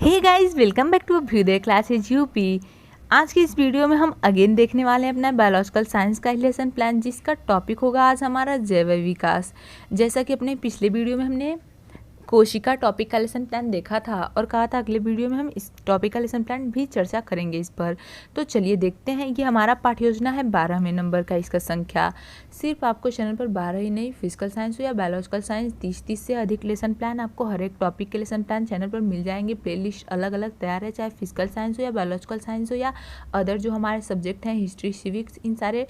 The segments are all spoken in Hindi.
Hey guys, welcome back to Abhyudaya classes UP. आज की इस वीडियो में हम अगेन देखने वाले हैं अपना बायोलॉजिकल साइंस का लेसन प्लान, जिसका टॉपिक होगा आज हमारा जैव विकास। जैसा कि अपने पिछले वीडियो में हमने कोशिका टॉपिक का लेसन प्लान देखा था और कहा था अगले वीडियो में हम इस टॉपिक का लेसन प्लान भी चर्चा करेंगे इस पर। तो चलिए देखते हैं। ये हमारा पाठ्य योजना है 12वें नंबर का, इसका संख्या। सिर्फ आपको चैनल पर 12 ही नहीं, फिजिकल साइंस हो या बायोलॉजिकल साइंस 30 से अधिक लेसन प्लान आपको हर एक टॉपिक के लेसन प्लान चैनल पर मिल जाएंगे। प्लेलिस्ट अलग अलग तैयार है, चाहे फिजिकल साइंस हो या बायोलॉजिकल साइंस हो या अदर जो हमारे सब्जेक्ट हैं, हिस्ट्री, सिविक्स, इन सारे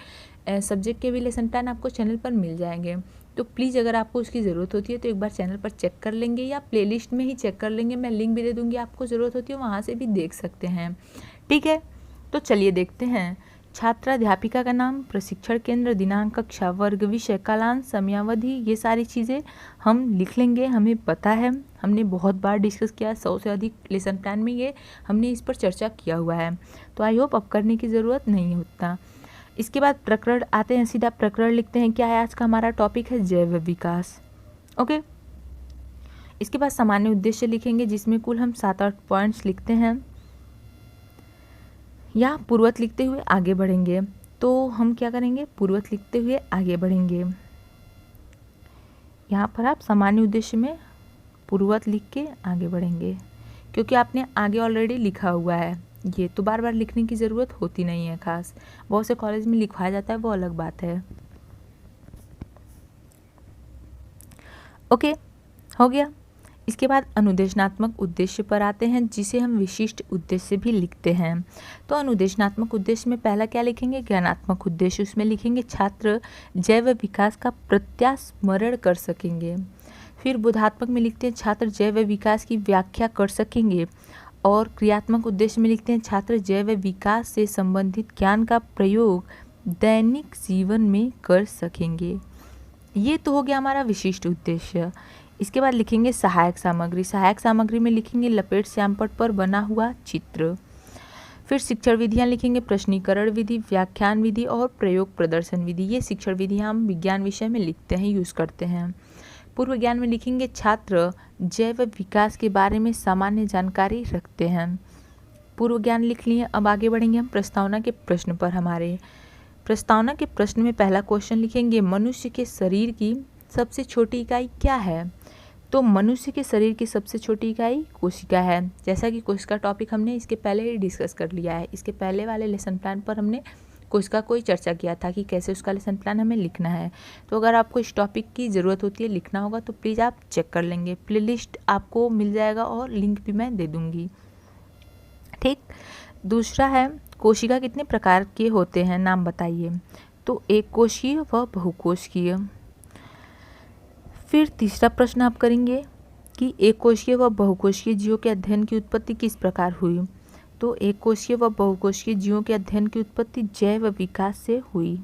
सब्जेक्ट के भी लेसन प्लान आपको चैनल पर मिल जाएंगे। तो प्लीज़ अगर आपको उसकी ज़रूरत होती है तो एक बार चैनल पर चेक कर लेंगे या प्लेलिस्ट में ही चेक कर लेंगे। मैं लिंक भी दे दूँगी, आपको ज़रूरत होती है वहाँ से भी देख सकते हैं। ठीक है, तो चलिए देखते हैं। छात्राध्यापिका का नाम, प्रशिक्षण केंद्र, दिनांक, कक्षा, वर्ग, विषय, कालांश, समयावधि, ये सारी चीज़ें हम लिख लेंगे। हमें पता है, हमने बहुत बार डिस्कस किया है, 100 से अधिक लेसन प्लान में ये हमने इस पर चर्चा किया हुआ है। तो आई होप अब करने की ज़रूरत नहीं होता। इसके बाद प्रकरण आते हैं, सीधा प्रकरण लिखते हैं। क्या है आज का हमारा टॉपिक है जैव विकास। ओके, इसके बाद सामान्य उद्देश्य लिखेंगे, जिसमें कुल हम 7-8 पॉइंट्स लिखते हैं या पूर्वत लिखते हुए आगे बढ़ेंगे। तो हम क्या करेंगे, पूर्वत लिखते हुए आगे बढ़ेंगे। यहाँ पर आप सामान्य उद्देश्य में पूर्वत लिख के आगे बढ़ेंगे, क्योंकि आपने आगे ऑलरेडी लिखा हुआ है। ये तो बार बार लिखने की ज़रूरत होती नहीं है खास, बहुत से कॉलेज में लिखवाया जाता है, वो अलग बात है। ओके, हो गया। इसके बाद अनुदेशनात्मक उद्देश्य पर आते हैं, जिसे हम विशिष्ट उद्देश्य भी लिखते हैं। तो अनुदेशनात्मक उद्देश्य में पहला क्या लिखेंगे, ज्ञानात्मक उद्देश्य। उसमें लिखेंगे छात्र जैव विकास का प्रत्यास्मरण कर सकेंगे। फिर बोधात्मक में लिखते हैं छात्र जैव विकास की व्याख्या कर सकेंगे। और क्रियात्मक उद्देश्य में लिखते हैं छात्र जैव विकास से संबंधित ज्ञान का प्रयोग दैनिक जीवन में कर सकेंगे। ये तो हो गया हमारा विशिष्ट उद्देश्य। इसके बाद लिखेंगे सहायक सामग्री। सहायक सामग्री में लिखेंगे लपेट श्यामपट्ट पर बना हुआ चित्र। फिर शिक्षण विधियाँ लिखेंगे प्रश्नीकरण विधि, व्याख्यान विधि और प्रयोग प्रदर्शन विधि। ये शिक्षण विधियाँ हम विज्ञान विषय में लिखते हैं, यूज़ करते हैं। पूर्व ज्ञान में लिखेंगे छात्र जैव विकास के बारे में सामान्य जानकारी रखते हैं। पूर्व ज्ञान लिख लिए। अब आगे बढ़ेंगे हम प्रस्तावना के प्रश्न पर। हमारे प्रस्तावना के प्रश्न में पहला क्वेश्चन लिखेंगे, मनुष्य के शरीर की सबसे छोटी इकाई क्या है। तो मनुष्य के शरीर की सबसे छोटी इकाई कोशिका है। जैसा कि कोशिका टॉपिक हमने इसके पहले ही डिस्कस कर लिया है। इसके पहले वाले लेसन प्लान पर हमने कोशिका को ही चर्चा किया था कि कैसे उसका लेसन प्लान हमें लिखना है। तो अगर आपको इस टॉपिक की ज़रूरत होती है, लिखना होगा, तो प्लीज़ आप चेक कर लेंगे। प्लेलिस्ट आपको मिल जाएगा और लिंक भी मैं दे दूँगी। ठीक। दूसरा है कोशिका कितने प्रकार के होते हैं, नाम बताइए। तो एक कोशीय व बहुकोशिकीय। फिर तीसरा प्रश्न आप करेंगे कि एक कोशिकीय व बहुकोशिकीय जीवों के अध्ययन की उत्पत्ति किस प्रकार हुई। तो एक कोशिकीय व बहुकोशिकीय जीवों के अध्ययन की उत्पत्ति जैव विकास से हुई।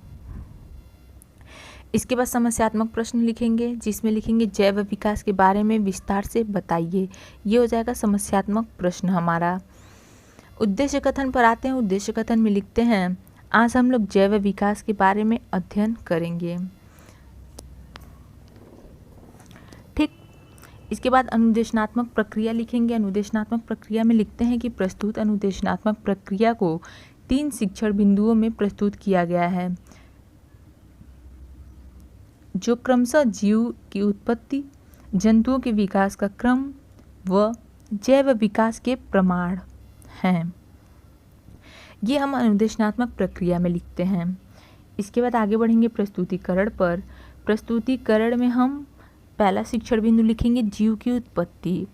इसके बाद समस्यात्मक प्रश्न लिखेंगे, जिसमें लिखेंगे जैव विकास के बारे में विस्तार से बताइए। ये हो जाएगा समस्यात्मक प्रश्न हमारा। उद्देश्य कथन पर आते हैं। उद्देश्य कथन में लिखते हैं आज हम लोग जैव विकास के बारे में अध्ययन करेंगे। ठीक। इसके बाद अनुदेशनात्मक प्रक्रिया लिखेंगे। अनुदेशनात्मक प्रक्रिया में लिखते हैं कि प्रस्तुत अनुदेशनात्मक प्रक्रिया को 3 शिक्षण बिंदुओं में प्रस्तुत किया गया है, जो क्रमशः जीव की उत्पत्ति, जंतुओं के विकास का क्रम व जैव विकास के प्रमाण हैं। ये हम अनुदेशनात्मक प्रक्रिया में लिखते हैं। इसके बाद आगे बढ़ेंगे प्रस्तुतिकरण पर। प्रस्तुतिकरण में हम पहला शिक्षण बिंदु लिखेंगे जीव की उत्पत्ति।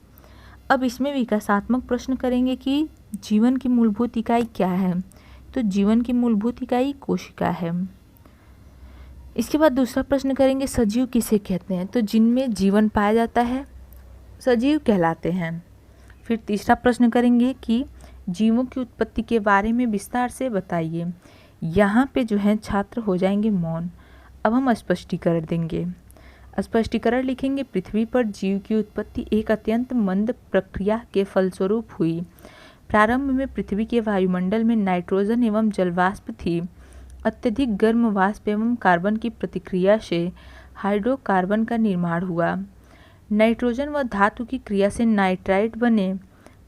अब इसमें विकासात्मक प्रश्न करेंगे कि जीवन की मूलभूत इकाई क्या है। तो जीवन की मूलभूत इकाई कोशिका है। इसके बाद दूसरा प्रश्न करेंगे सजीव किसे कहते हैं। तो जिनमें जीवन पाया जाता है सजीव कहलाते हैं। फिर तीसरा प्रश्न करेंगे कि जीवों की उत्पत्ति के बारे में विस्तार से बताइए। यहाँ पे जो है छात्र हो जाएंगे मौन। अब हम स्पष्टीकरण देंगे। स्पष्टीकरण लिखेंगे पृथ्वी पर जीव की उत्पत्ति एक अत्यंत मंद प्रक्रिया के फलस्वरूप हुई। प्रारंभ में पृथ्वी के वायुमंडल में नाइट्रोजन एवं जलवाष्प थी। अत्यधिक गर्म वाष्प एवं कार्बन की प्रतिक्रिया से हाइड्रोकार्बन का निर्माण हुआ। नाइट्रोजन व धातु की क्रिया से नाइट्राइट बने।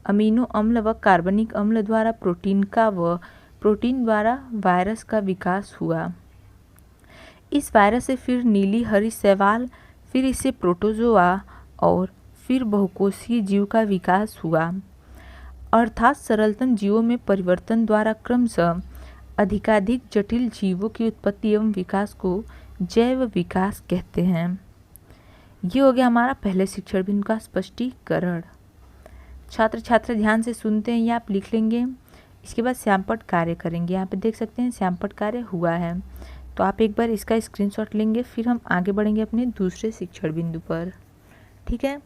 अमीनो अम्ल व कार्बनिक अम्ल द्वारा प्रोटीन का व प्रोटीन द्वारा वायरस का विकास हुआ। इस वायरस से फिर नीली हरी शैवाल, फिर इससे प्रोटोजोआ और फिर बहुकोषीय जीव का विकास हुआ। अर्थात सरलतम जीवों में परिवर्तन द्वारा क्रमशः अधिकाधिक जटिल जीवों की उत्पत्ति एवं विकास को जैव विकास कहते हैं। ये हो गया हमारा पहले शिक्षण बिंदु का स्पष्टीकरण। छात्र छात्रा ध्यान से सुनते हैं, ये आप लिख लेंगे। इसके बाद श्यामपट्ट कार्य करेंगे। यहाँ पे देख सकते हैं श्यामपट्ट कार्य हुआ है, तो आप एक बार इसका स्क्रीनशॉट लेंगे, फिर हम आगे बढ़ेंगे अपने दूसरे शिक्षण बिंदु पर। ठीक है,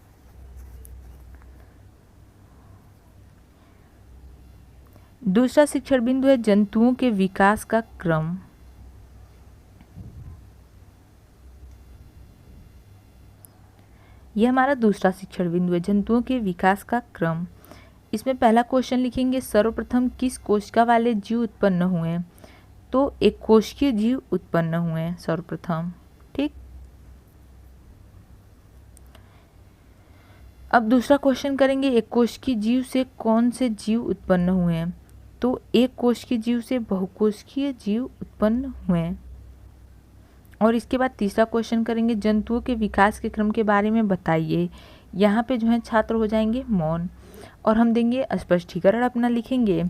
दूसरा शिक्षण बिंदु है जंतुओं के विकास का क्रम। यह हमारा दूसरा शिक्षण बिंदु है, जंतुओं के विकास का क्रम। इसमें पहला क्वेश्चन लिखेंगे, सर्वप्रथम किस कोशिका वाले जीव उत्पन्न हुए? तो एक कोशिकीय जीव उत्पन्न हुए सर्वप्रथम। ठीक, अब दूसरा क्वेश्चन करेंगे, एक कोशिकीय जीव से कौन से जीव उत्पन्न हुए? तो एक कोशिकीय जीव से बहुकोशिकीय जीव उत्पन्न हुए। और इसके बाद तीसरा क्वेश्चन करेंगे, जंतुओं के विकास के क्रम के बारे में बताइए। यहाँ पे जो है छात्र हो जाएंगे मौन और हम देंगे स्पष्टीकरण अपना लिखेंगे,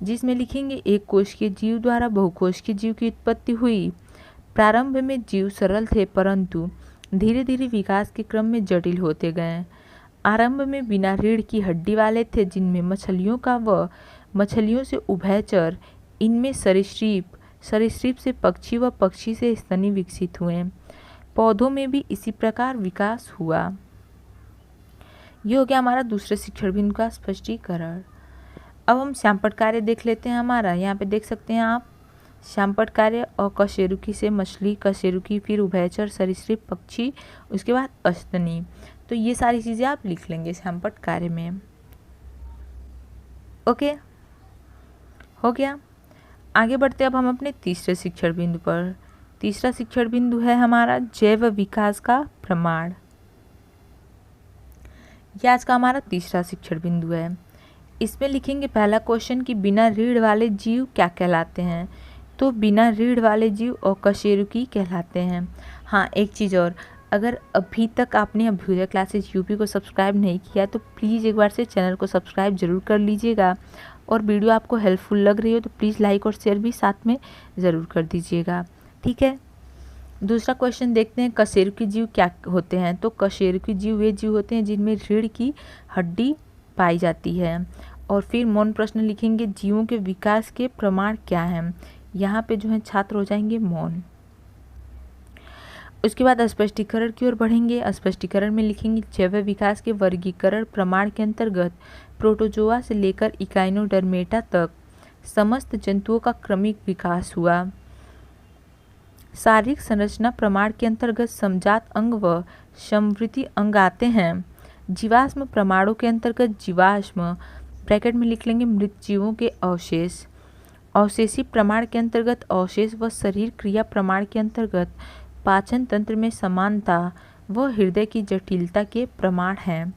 जिसमें लिखेंगे एक कोशिकीय जीव द्वारा बहुकोशिकीय जीव की उत्पत्ति हुई। प्रारंभ में जीव सरल थे, परंतु धीरे धीरे विकास के क्रम में जटिल होते गए। आरंभ में बिना रीढ़ की हड्डी वाले थे, जिनमें मछलियों का व मछलियों से उभयचर, इनमें सरीसृप से पक्षी व पक्षी से स्तनी विकसित हुए। पौधों में भी इसी प्रकार विकास हुआ। ये हो गया हमारा दूसरे शिक्षण बिंदु का स्पष्टीकरण। अब हम श्यामपट्ट कार्य देख लेते हैं हमारा। यहाँ पे देख सकते हैं आप श्यामपट्ट कार्य, और कशेरुकी से मछली, कशेरुकी, फिर उभयचर, सरीसृप, पक्षी, उसके बाद अस्तनी। तो ये सारी चीज़ें आप लिख लेंगे श्यामपट्ट कार्य में। ओके, हो गया। आगे बढ़ते अब हम अपने तीसरे शिक्षण बिंदु पर। तीसरा शिक्षण बिंदु है हमारा जैव विकास का प्रमाण। यह आज का हमारा तीसरा शिक्षण बिंदु है। इसमें लिखेंगे पहला क्वेश्चन कि बिना रीढ़ वाले जीव क्या कहलाते हैं? तो बिना रीढ़ वाले जीव अकशेरुकी कहलाते हैं। हाँ, एक चीज़ और, अगर अभी तक आपने अभ्युदय क्लासेस यूपी को सब्सक्राइब नहीं किया तो प्लीज़ एक बार से चैनल को सब्सक्राइब जरूर कर लीजिएगा, और वीडियो आपको हेल्पफुल लग रही हो तो प्लीज़ लाइक और शेयर भी साथ में ज़रूर कर दीजिएगा। ठीक है, दूसरा क्वेश्चन देखते हैं, कशेरुकी जीव क्या होते हैं? तो कशेरुकी जीव वे जीव होते हैं जिनमें रीढ़ की हड्डी पाई जाती है। और फिर मौन प्रश्न लिखेंगे, जीवों के विकास के प्रमाण क्या हैं? यहाँ पे जो है छात्र हो जाएंगे मौन। उसके बाद स्पष्टीकरण की ओर बढ़ेंगे। स्पष्टीकरण में लिखेंगे जैव विकास के वर्गीकरण प्रमाण के अंतर्गत प्रोटोजोआ से लेकर इकाइनोडर्मेटा तक समस्त जंतुओं का क्रमिक विकास हुआ। शारीरिक संरचना प्रमाण के अंतर्गत समजात अंग व समवृद्धि अंग आते हैं। जीवाश्म प्रमाणों के अंतर्गत जीवाश्म, ब्रैकेट में लिख लेंगे मृत जीवों के अवशेष। अवशेषी प्रमाण के अंतर्गत अवशेष व शरीर क्रिया प्रमाण के अंतर्गत पाचन तंत्र में समानता व हृदय की जटिलता के प्रमाण हैं।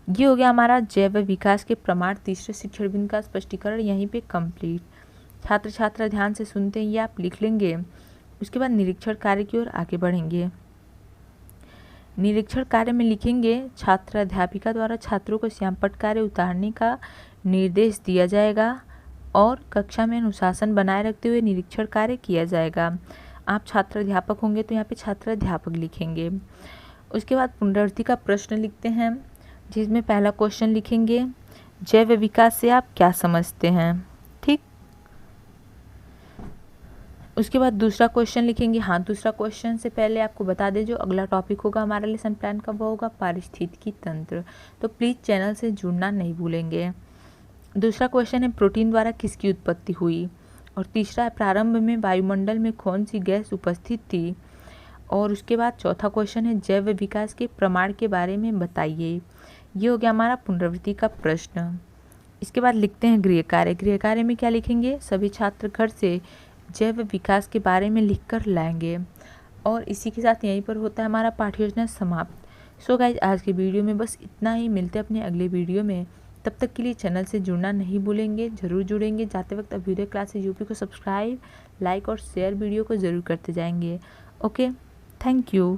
ये हो गया हमारा जैव विकास के प्रमाण तीसरे शिक्षण बिंदु का स्पष्टीकरण यहीं पे कंप्लीट। छात्र छात्रा ध्यान से सुनते हैं, ये आप लिख लेंगे। उसके बाद निरीक्षण कार्य की ओर आगे बढ़ेंगे। निरीक्षण कार्य में लिखेंगे छात्र अध्यापिका द्वारा छात्रों को श्यामपट्ट कार्य उतारने का निर्देश दिया जाएगा और कक्षा में अनुशासन बनाए रखते हुए निरीक्षण कार्य किया जाएगा। आप छात्र अध्यापक होंगे तो यहाँ पे छात्र अध्यापक लिखेंगे। उसके बाद पुनरावृत्ति का प्रश्न लिखते हैं, जिसमें पहला क्वेश्चन लिखेंगे जैव विकास से आप क्या समझते हैं? ठीक, उसके बाद दूसरा क्वेश्चन लिखेंगे। हाँ, दूसरा क्वेश्चन से पहले आपको बता दें जो अगला टॉपिक होगा हमारा लेसन प्लान का, वो होगा पारिस्थितिकी तंत्र। तो प्लीज़ चैनल से जुड़ना नहीं भूलेंगे। दूसरा क्वेश्चन है प्रोटीन द्वारा किसकी उत्पत्ति हुई? और तीसरा है प्रारंभ में वायुमंडल में कौन सी गैस उपस्थित थी? और उसके बाद चौथा क्वेश्चन है जैव विकास के प्रमाण के बारे में बताइए। ये हो गया हमारा पुनरावृत्ति का प्रश्न। इसके बाद लिखते हैं गृह कार्य। गृह कार्य में क्या लिखेंगे? सभी छात्र घर से जैव विकास के बारे में लिखकर लाएंगे। और इसी के साथ यहीं पर होता है हमारा पाठ्य योजना समाप्त। सो गाइज, आज के वीडियो में बस इतना ही। मिलते हैं अपने अगले वीडियो में। तब तक के लिए चैनल से जुड़ना नहीं भूलेंगे, ज़रूर जुड़ेंगे। जाते वक्त अभ्युदय क्लासेस यूपी को सब्सक्राइब, लाइक और शेयर वीडियो को ज़रूर करते जाएंगे। Okay, thank you.